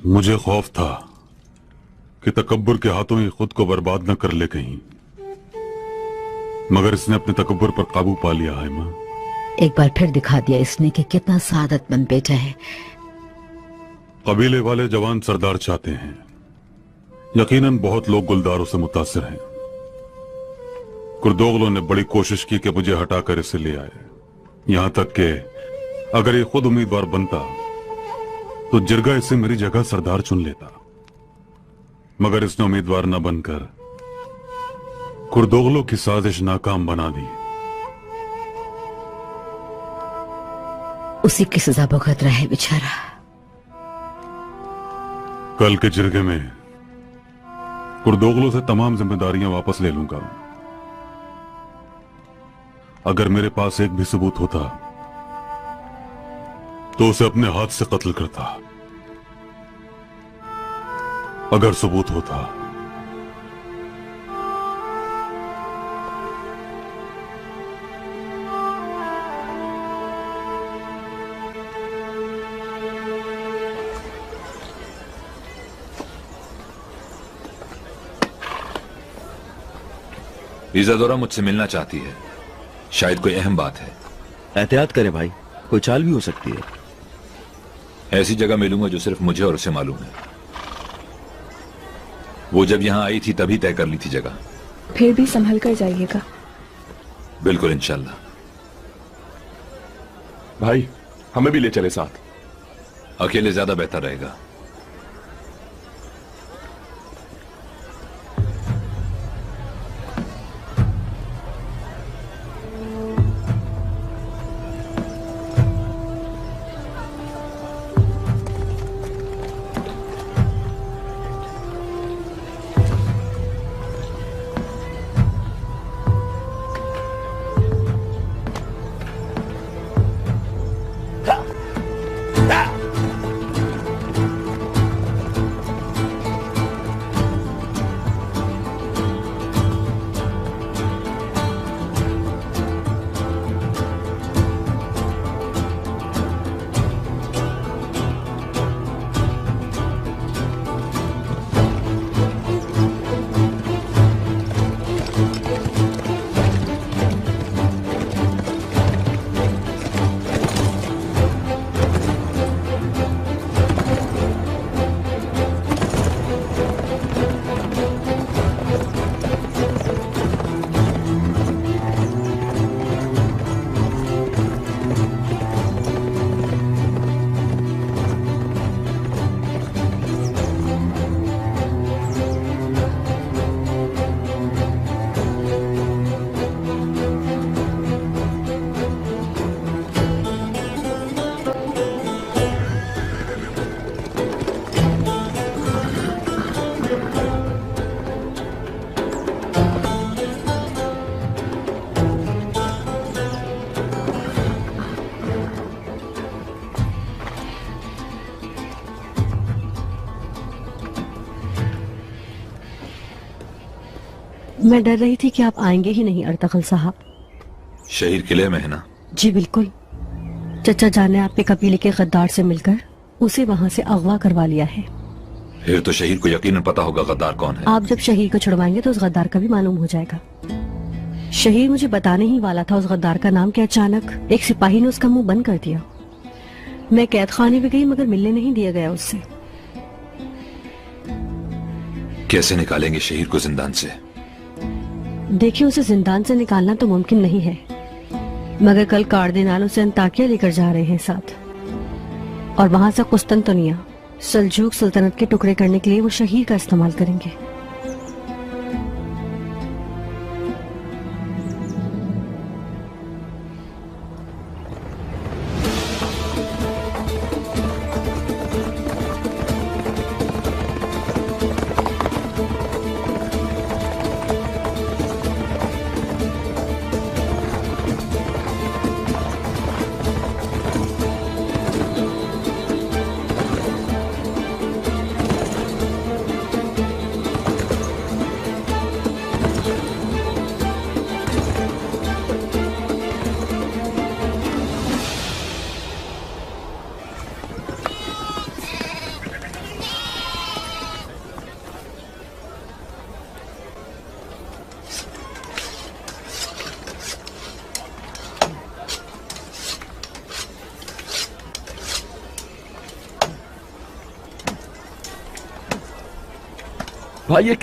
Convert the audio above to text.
मुझे खौफ था कि तकब्बुर के हाथों ही खुद को बर्बाद न कर ले कहीं, मगर इसने अपने तकब्बुर पर काबू पा लिया है मां। एक बार फिर दिखा दिया इसने कि कितना सादतमंद बेटा है। कबीले वाले जवान सरदार चाहते हैं। यकीनन बहुत लोग गुलदारों से मुतासिर हैं। कुर्दोगलों ने बड़ी कोशिश की कि मुझे हटाकर इसे ले आए, यहां तक कि अगर ये खुद उम्मीदवार बनता तो जिरगा इसे मेरी जगह सरदार चुन लेता, मगर इसने उम्मीदवार न बनकर कुर्दोगलों की साजिश नाकाम बना दी। उसी की सजा भुगत रहा है बेचारा। कल के जिरगे में कुर्दोगलों से तमाम जिम्मेदारियां वापस ले लूंगा। अगर मेरे पास एक भी सबूत होता तो उसे अपने हाथ से कत्ल करता। अगर सबूत होता इज़ादोरा मुझसे मिलना चाहती है। शायद कोई अहम बात है। एहतियात करें भाई, कोई चाल भी हो सकती है। ऐसी जगह मिलूंगा जो सिर्फ मुझे और उसे मालूम है। वो जब यहां आई थी तभी तय कर ली थी जगह। फिर भी संभल कर जाइएगा। बिल्कुल इंशाल्लाह। भाई हमें भी ले चले साथ। अकेले ज्यादा बेहतर रहेगा। मैं डर रही थी कि आप आएंगे ही नहीं अर्तगल साहब। शहीर किले में है ना? जी बिल्कुल। चचा जान ने आपके कबीले के गद्दार से मिलकर उसे वहां से अगवा करवा लिया है। फिर तो शहीर को यकीनन पता होगा गद्दार कौन है। आप जब शहीर को छुड़वाएंगे तो उस गद्दार का भी मालूम हो जाएगा। शहीर मुझे बताने ही वाला था उस गद्दार का नाम कि अचानक एक सिपाही ने उसका मुंह बंद कर दिया। मैं कैद खाने भी गई मगर मिलने नहीं दिया गया उससे। कैसे निकालेंगे शहीर को जिंदान से? देखिए उसे जिंदान से निकालना तो मुमकिन नहीं है, मगर कल कार्दिनाल उसे अंताकिया लेकर जा रहे हैं साथ, और वहां से कुस्तंतनिया सल्जूक सल्तनत के टुकड़े करने के लिए वो शहीर का इस्तेमाल करेंगे। भाई ये क्या